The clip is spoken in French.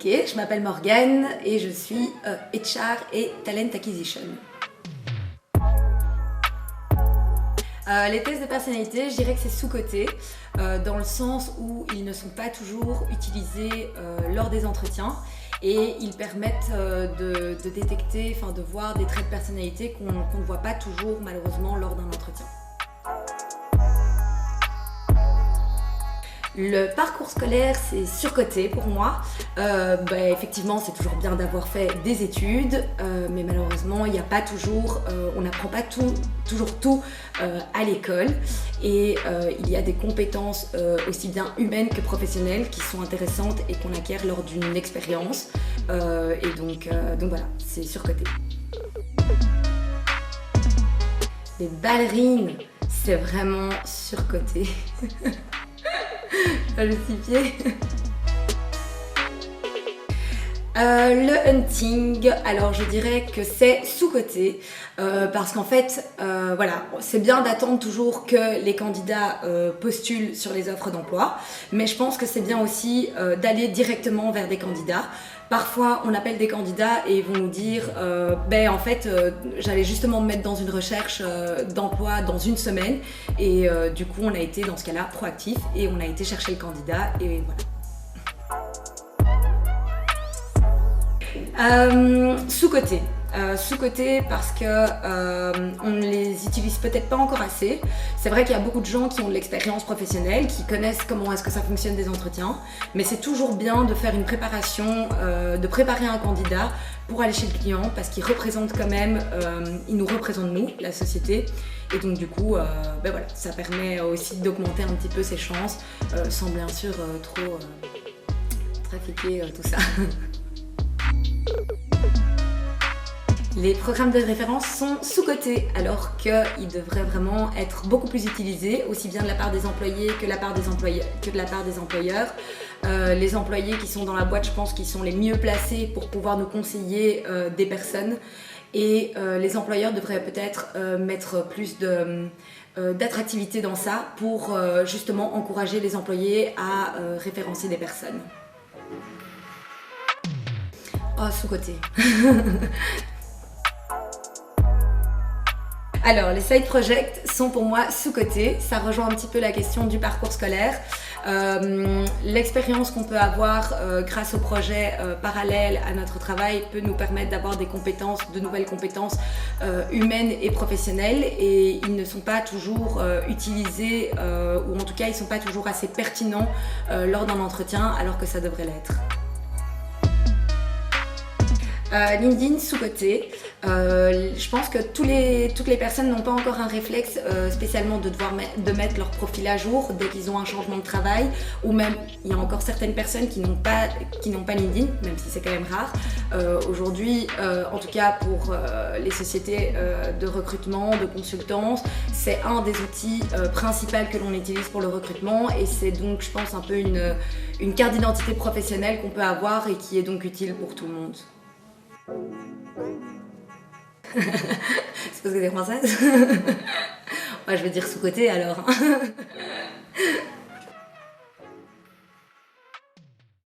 expliquer. Je m'appelle Morgane et je suis HR et Talent Acquisition. Les tests de personnalité, je dirais que c'est sous-coté, dans le sens où ils ne sont pas toujours utilisés lors des entretiens et ils permettent de détecter, de voir des traits de personnalité qu'on ne voit pas toujours malheureusement lors d'un entretien. Le parcours scolaire, c'est surcoté pour moi. Effectivement, c'est toujours bien d'avoir fait des études, mais malheureusement, il n'y a pas toujours, on n'apprend pas toujours tout à l'école. Et il y a des compétences aussi bien humaines que professionnelles qui sont intéressantes et qu'on acquiert lors d'une expérience. Donc voilà, c'est surcoté. Les ballerines, c'est vraiment surcoté. Le six-pied. Le hunting, alors je dirais que c'est sous-coté parce qu'en fait, c'est bien d'attendre toujours que les candidats postulent sur les offres d'emploi, mais je pense que c'est bien aussi d'aller directement vers des candidats. Parfois, on appelle des candidats et ils vont nous dire j'allais justement me mettre dans une recherche d'emploi dans une semaine et du coup, on a été dans ce cas-là proactif et on a été chercher le candidat et voilà. Sous-coté. Sous-coté parce que on ne les utilise peut-être pas encore assez. C'est vrai qu'il y a beaucoup de gens qui ont de l'expérience professionnelle, qui connaissent comment est-ce que ça fonctionne des entretiens, mais c'est toujours bien de faire une préparation, de préparer un candidat pour aller chez le client parce qu'il représente quand même, il nous représente nous, la société, et donc du coup, ça permet aussi d'augmenter un petit peu ses chances, sans bien sûr trop trafiquer tout ça. Les programmes de référence sont sous-cotés alors qu'ils devraient vraiment être beaucoup plus utilisés, aussi bien de la part des employés que de la part des employeurs. Les employés qui sont dans la boîte, je pense qu'ils sont les mieux placés pour pouvoir nous conseiller des personnes. Et les employeurs devraient peut-être mettre plus d'attractivité dans ça pour justement encourager les employés à référencer des personnes. Oh, sous-coté. Alors, les side projects sont pour moi sous-cotés. Ça rejoint un petit peu la question du parcours scolaire. L'expérience qu'on peut avoir grâce aux projets parallèles à notre travail peut nous permettre d'avoir de nouvelles compétences humaines et professionnelles et ils ne sont pas toujours utilisés ou en tout cas ils ne sont pas toujours assez pertinents lors d'un entretien alors que ça devrait l'être. LinkedIn sous-coté. Je pense que toutes les personnes n'ont pas encore un réflexe spécialement de mettre leur profil à jour dès qu'ils ont un changement de travail, ou même il y a encore certaines personnes qui n'ont pas LinkedIn, même si c'est quand même rare. Aujourd'hui, en tout cas pour les sociétés de recrutement, de consultance, c'est un des outils principaux que l'on utilise pour le recrutement et c'est donc je pense un peu une carte d'identité professionnelle qu'on peut avoir et qui est donc utile pour tout le monde. C'est parce que t'es française? Ouais, je vais dire sous-coté alors.